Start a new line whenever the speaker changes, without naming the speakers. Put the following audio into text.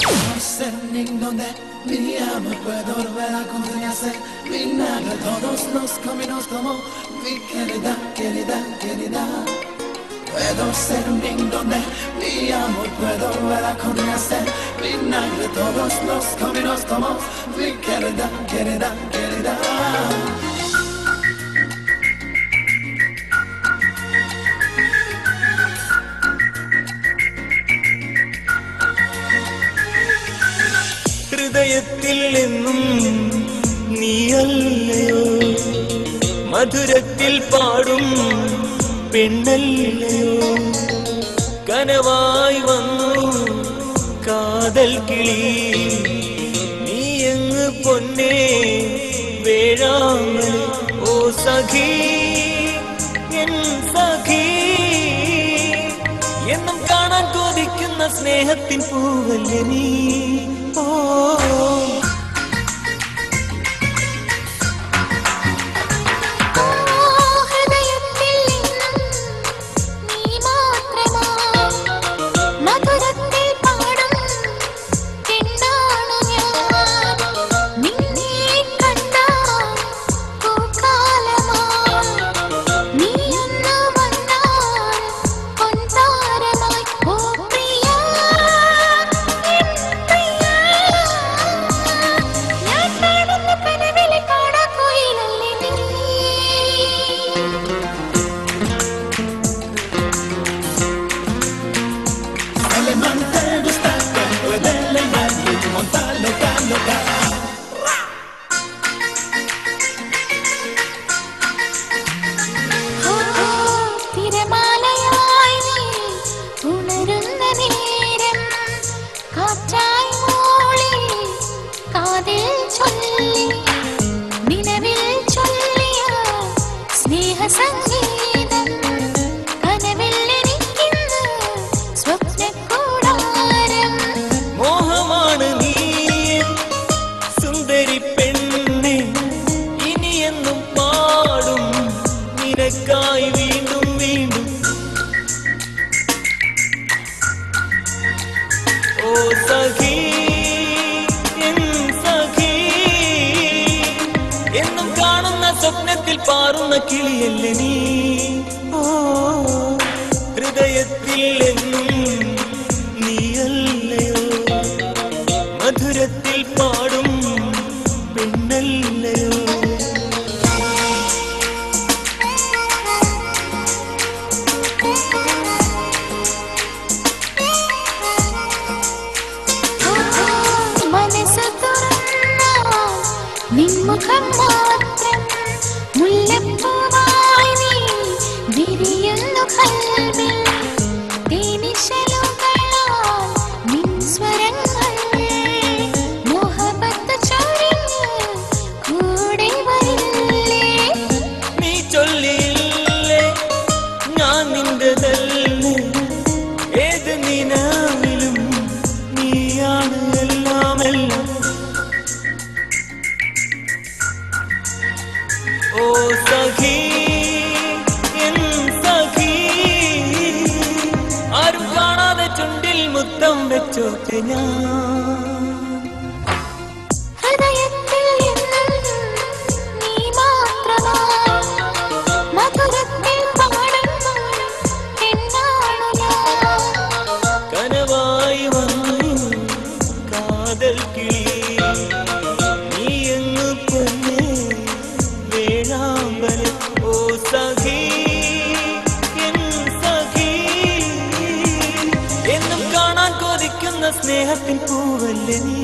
En donde mi amor puedo volver a confiarse. Vinagre todos los caminos tomó. Mi querida, querida, querida. Puedo ser un donde mi amor puedo volver a confiarse. Vinagre todos los caminos tomó. Mi querida, querida, querida.
ഹൃദയത്തിൽ എന്നും നീയല്ലയോ മധുരത്തിൽ പാടും പെണ്ണല്ലയോ കനവായി വന്നു കാതൽ കിളി നീ എങ്ങ് പൊന്നേ വേഴാമൽ ഓ സഖി N സഖി എന്നും കാണാൻ കൊതിക്കുന്ന സ്നേഹത്തിൻ പൂവല്ലേ നീ സ്വപ്നത്തിൽ പാറുന്ന കിളിയല്ലേ നീ ഹൃദയത്തിൽ എന്നും നീയല്ലയോ മധുരത്തിൽ പാടും പെണ്ണല്ലയോ
മനസ്സ് തുറന്നാൽ നിൻമുഖം മാത്രം മുല്ലപ്പൂവായി നീ വിരിയുന്നു കൽവിൽ തേനിശലുകളാൽ നിൻ സ്വരങ്ങൾ മോഹബത്ത് ചൊരിഞ്ഞ് കൂടെ വരില്ലേ
നീ ചൊല്ലിയില്ലേ ഞാൻ നിന്റെതല്ലേ ഏത് നിനാവിലും നീയാണ് എല്ലാം എല്ലാം ഓ സഖി എൻ സഖി ആരും കാണാതെ ചുണ്ടിൽ മുത്തം വെച്ചോട്ടെ ഞാൻ
ഹൃദയത്തിൽ എന്നും നീ മാത്രമായി മധുരത്തിൽ പാടുന്നു പെണ്ണാണു ഞാൻ
കനവായി വന്നു കാതൽ കിളി നീ എങ്ങ് പൊന്നേ വേഴാമ്പൽ ഓ സഖി എൻ സഖി എന്നും കാണാൻ കൊതിക്കുന്ന സ്നേഹത്തിൻ പൂവല്ലേ നീ